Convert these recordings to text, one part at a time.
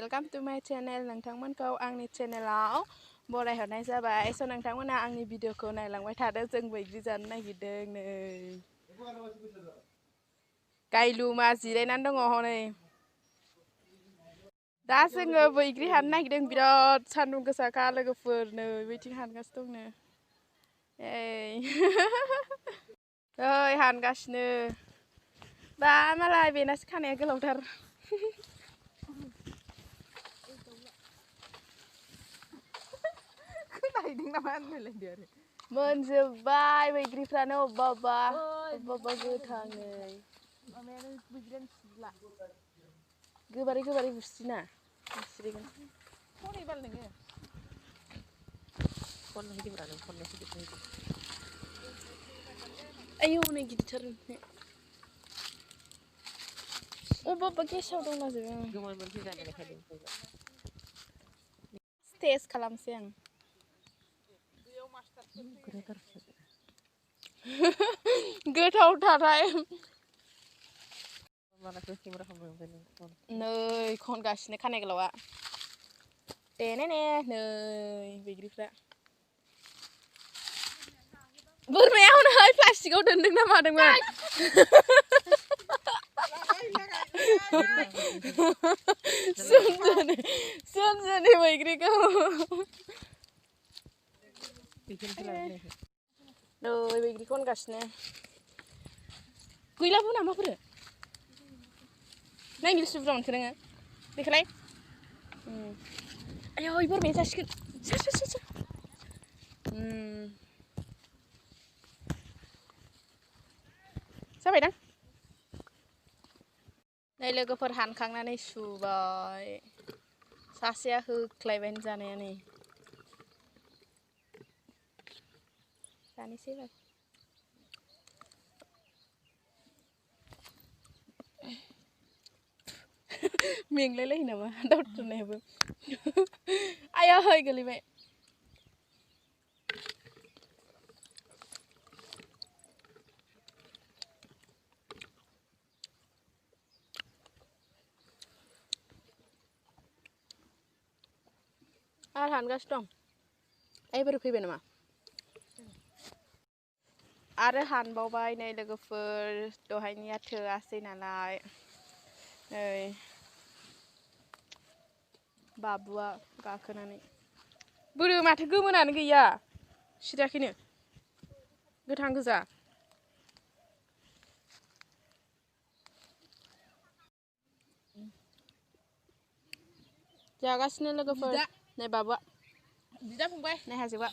Welcome to my channel. नोंथांमोनखौ आंनि चेनेलाव बरायहरनाय जाबाय। स' नोंथांमोना आंनि भिडिअखौ नायलांबाय थादो। जों बैग्रि जानो नागिरदों नै। गायलुमा जिरायनानै दङ हनै। दा जोङो बैग्रि हाननो नागिरदों। बिराद सान्दुं गोसाखा लोगोफोर नै बैथिं हानगासिनो दंनो। ओइ हानगासिनो। बा मालाय बेनासो खानाया गोलावथार। मोनजोब्बाय बैग्रिफ्रानो अबेबा गोथां नै। गोबारै बुस्रिना बुस्रिगोन। आयौ नै गिदिरथार। अबेबा गेसाव दंलाजोबो। टेस्ट खालामसै आं। गोथावथारहाय। नै खनगासिनो खानाय गोलावा। नै बैग्रिफ्रा। बोरमाया हनै प्लास्टिकआव दोनदों ना मादोंमोन। सोमजोनि बैग्रिखौ। नै बैग्रि खनगासिनो। गैलाबो नामाफोर? नायनो सुब्रा मोनखो नोङो? बेखौलाय? आयौ बोरमाया जासिगोन। सोर। जाबायदां? नै लोगोफोर हानखांनानै सुबाय। सासेया होख्लायबाय जानाया नै। जानोसै एबार। मेंलायलायो नामा दावथ्रोननायाबो। आयै गोलैबाय। आरो हानगासिनो दं। एबार फैबाय नामा? आरो हानबावबाय नै लोगोफोर दहायनिया थोआसै नालाय। नै बाबुआ गाखोनानै। बोरो माथो गोमोनानो गैया। सिरियाखैनो। गोथां गोजा। जागासिनो लोगोफोर नै बाबुआ। बिदा फंबाय नै हाजोबा।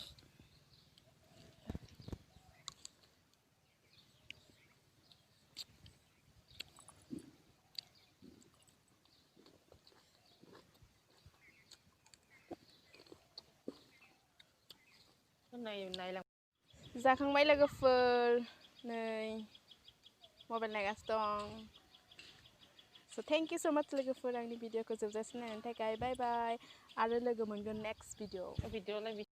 जाखांबाय लोगोफोर नै मबाइल नायगासिनो दं। स' थेंक इउ स' माच लोगोफोर आंनि भिडिअखौ जोबजासिम नायनायनि थाखाय बाय बाय। आरो लोगो मोनगोन नेक्स्ट भिडिअ'।